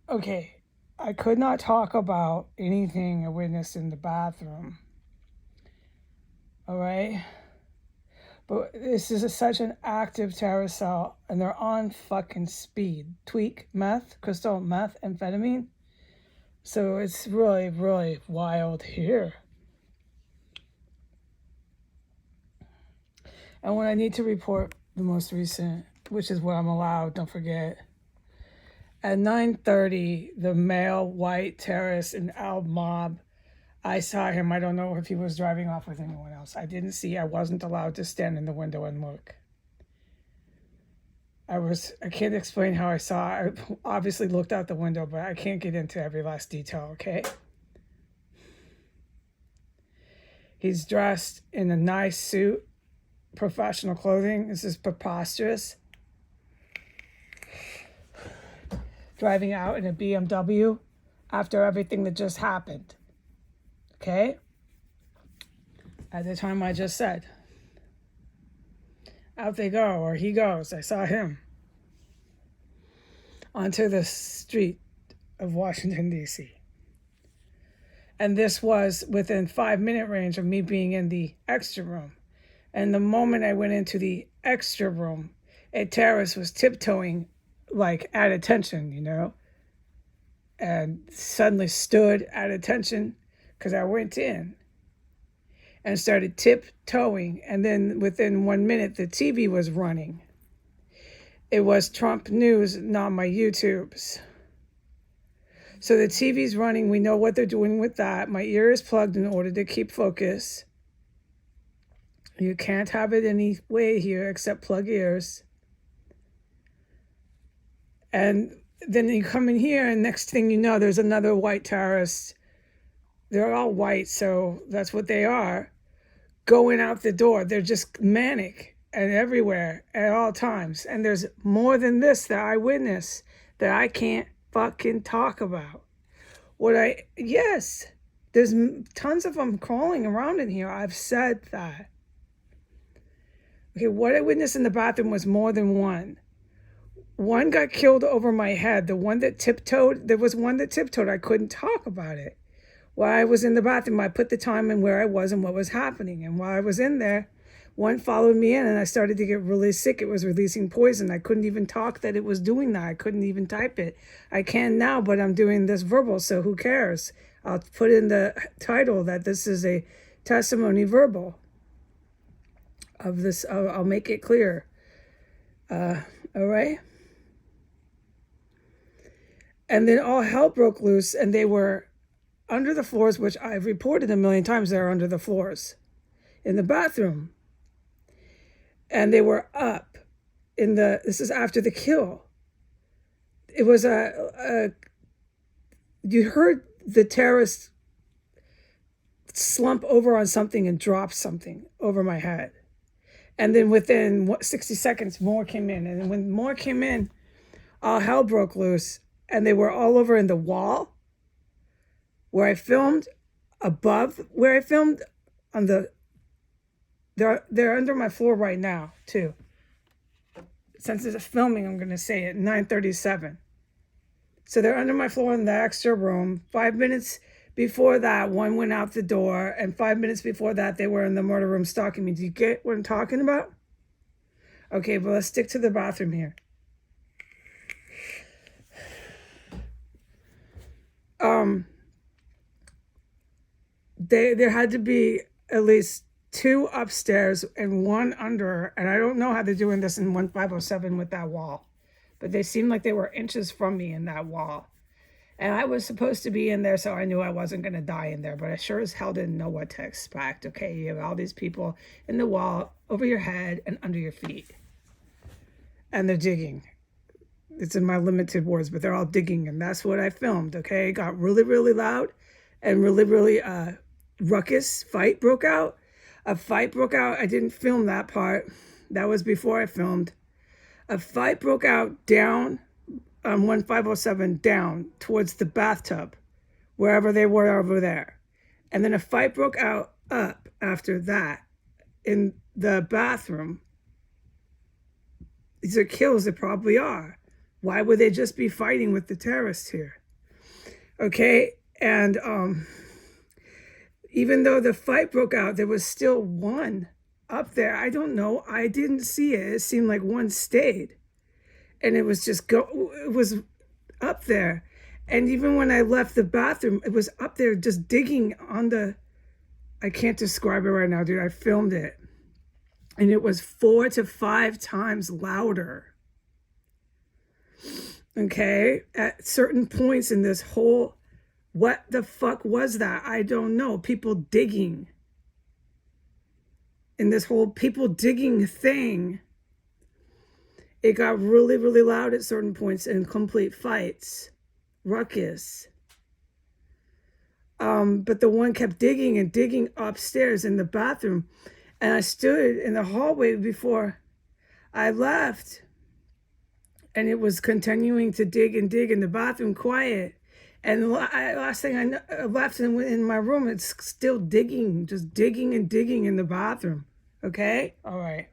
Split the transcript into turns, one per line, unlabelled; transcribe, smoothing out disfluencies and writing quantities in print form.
Okay, I could not talk about anything I witnessed in the bathroom. All right? But this is such an active terror cell, and they're on fucking speed. Tweak, meth, crystal meth, amphetamine. So it's really, really wild here. And when I need to report the most recent, which is what I'm allowed, don't forget. At 9:30, the male white terrorist in Al Mob, I saw him. I don't know if he was driving off with anyone else. I didn't see. I wasn't allowed to stand in the window and look. I can't explain how I saw. I obviously looked out the window, but I can't get into every last detail, okay? He's dressed in a nice suit, professional clothing. This is preposterous. Driving out in a BMW after everything that just happened, okay? At the time I just said. Out they go, or he goes. I saw him onto the street of Washington, D.C. And this was within 5-minute range of me being in the extra room. And the moment I went into the extra room, a terrorist was tiptoeing, like at attention, you know, and suddenly stood at attention because I went in and started tiptoeing. And then within 1 minute, the TV was running. It was Trump News, not my YouTubes. So the TV's running. We know what they're doing with that. My ear is plugged in order to keep focus. You can't have it any way here except plug ears. And then you come in here, and next thing you know, there's another white terrorist. They're all white, so that's what they are. Going out the door. They're just manic and everywhere at all times. And there's more than this that I witness that I can't fucking talk about. Yes, there's tons of them crawling around in here. I've said that. Okay, what I witnessed in the bathroom was more than one. One got killed over my head. The one that tiptoed, there was one that tiptoed. I couldn't talk about it. While I was in the bathroom, I put the time in where I was and what was happening. And while I was in there, one followed me in and I started to get really sick. It was releasing poison. I couldn't even talk that it was doing that. I couldn't even type it. I can now, but I'm doing this verbal, so who cares? I'll put in the title that this is a testimony verbal of this. I'll make it clear. All right? And then all hell broke loose, and they were under the floors, which I've reported a million times. They're under the floors in the bathroom. And they were up in this is after the kill. It was you heard the terrorist slump over on something and drop something over my head. And then within 60 seconds, more came in. And when more came in, all hell broke loose. And they were all over in the wall where I filmed, above where I filmed, on the, they're under my floor right now, too. Since it's filming, I'm going to say it, 9:37. So they're under my floor in the extra room. 5 minutes before that, one went out the door. And 5 minutes before that, they were in the murder room stalking me. Do you get what I'm talking about? Okay, but let's stick to the bathroom here. There had to be at least 2 upstairs and 1 under, and I don't know how they're doing this in 1507 with that wall, but they seemed like they were inches from me in that wall. And I was supposed to be in there, so I knew I wasn't going to die in there, but I sure as hell didn't know what to expect, okay? You have all these people in the wall, over your head and under your feet, and they're digging. It's in my limited words, but they're all digging, and that's what I filmed, okay? It got really, really loud, and really, really ruckus. Fight broke out. A fight broke out. I didn't film that part. That was before I filmed. A fight broke out down on 1507, down towards the bathtub, wherever they were over there. And then a fight broke out up after that in the bathroom. These are kills, they probably are. Why would they just be fighting with the terrorists here? Okay, and even though the fight broke out, there was still one up there. I don't know. I didn't see it. It seemed like one stayed, and it was it was up there. And even when I left the bathroom, it was up there just digging on the, I can't describe it right now, dude. I filmed it. And it was 4 to 5 times louder. Okay? At certain points in this whole, what the fuck was that? I don't know. People digging. In this whole people digging thing, it got really, really loud at certain points in complete fights. Ruckus. But the one kept digging and digging upstairs in the bathroom. And I stood in the hallway before I left. And it was continuing to dig and dig in the bathroom, quiet. And the last thing I left in my room, it's still digging, just digging and digging in the bathroom. Okay? All right.